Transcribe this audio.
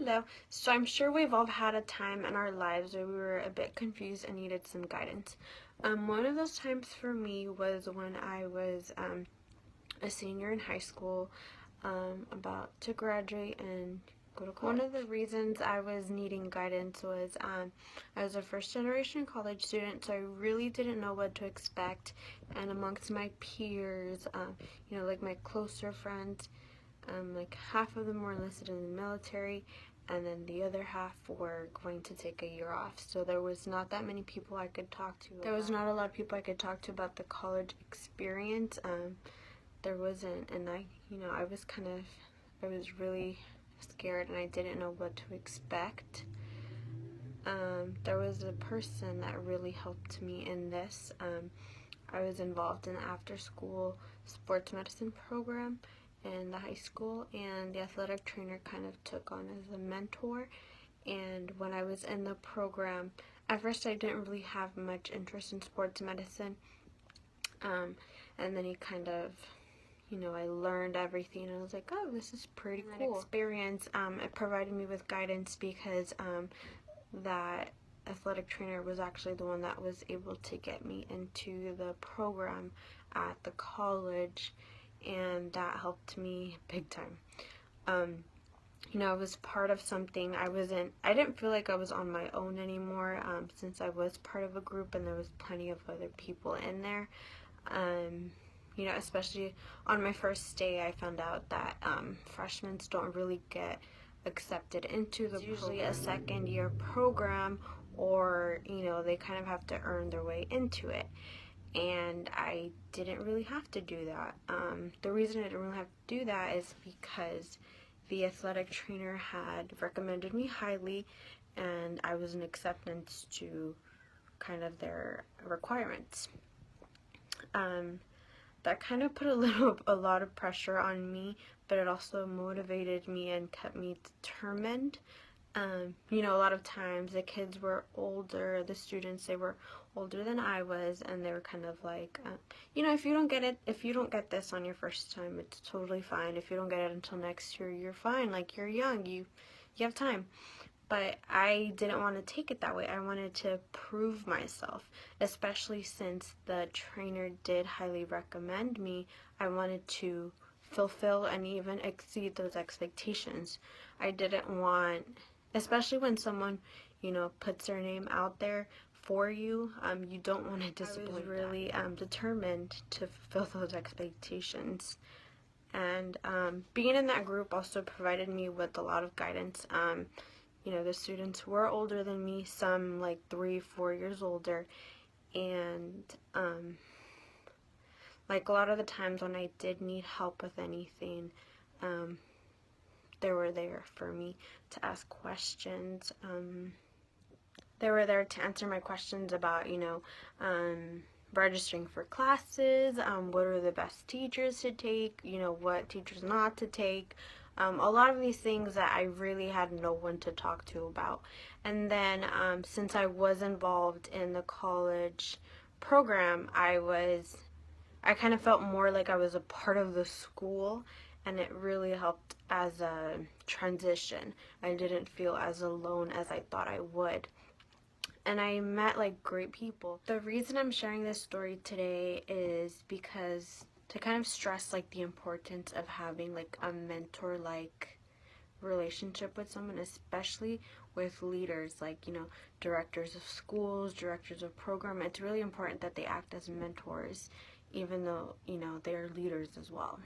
Hello. So I'm sure we've all had a time in our lives where we were a bit confused and needed some guidance. One of those times for me was when I was a senior in high school, about to graduate and go to college. One of the reasons I was needing guidance was I was a first generation college student, so I really didn't know what to expect. And amongst my peers, like my closer friends, like half of them were enlisted in the military, and then the other half were going to take a year off. So there was not that many people I could talk to. There was not a lot of people I could talk to about the college experience. There wasn't, and I was really scared, and I didn't know what to expect. There was a person that really helped me in this. I was involved in the after-school sports medicine program in the high school, and the athletic trainer kind of took on as a mentor. And when I was in the program, at first I didn't really have much interest in sports medicine, and then he kind of, I learned everything, and I was like, oh, this is pretty cool. That experience, it provided me with guidance because that athletic trainer was actually the one that was able to get me into the program at the college, and that helped me big time. I was part of something. I didn't feel like I was on my own anymore, since I was part of a group and there was plenty of other people in there. Especially on my first day, I found out that freshmen don't really get accepted into the program. Usually a second year program, or they kind of have to earn their way into it, and I didn't really have to do that. The reason I didn't really have to do that is because the athletic trainer had recommended me highly, and I was an acceptance to kind of their requirements. That kind of put a lot of pressure on me, but it also motivated me and kept me determined. A lot of times the kids were older, the students, they were older than I was, and they were kind of like, if you don't get this on your first time, it's totally fine. If you don't get it until next year, you're fine. Like, you're young, you have time. But I didn't want to take it that way. I wanted to prove myself, especially since the trainer did highly recommend me. I wanted to fulfill and even exceed those expectations. I didn't want, especially when someone, puts their name out there for you, you don't want to disappoint. I was really determined to fulfill those expectations. And being in that group also provided me with a lot of guidance. The students were older than me, some like 3-4 years older, and like a lot of the times when I did need help with anything, they were there for me to ask questions. They were there to answer my questions about, registering for classes, what are the best teachers to take, what teachers not to take. A lot of these things that I really had no one to talk to about. And then since I was involved in the college program, I kind of felt more like I was a part of the school, and it really helped as a transition. I didn't feel as alone as I thought I would. And I met great people. The reason I'm sharing this story today is because to kind of stress the importance of having a mentor-like relationship with someone, especially with leaders, directors of schools, directors of program. It's really important that they act as mentors, even though, they're leaders as well.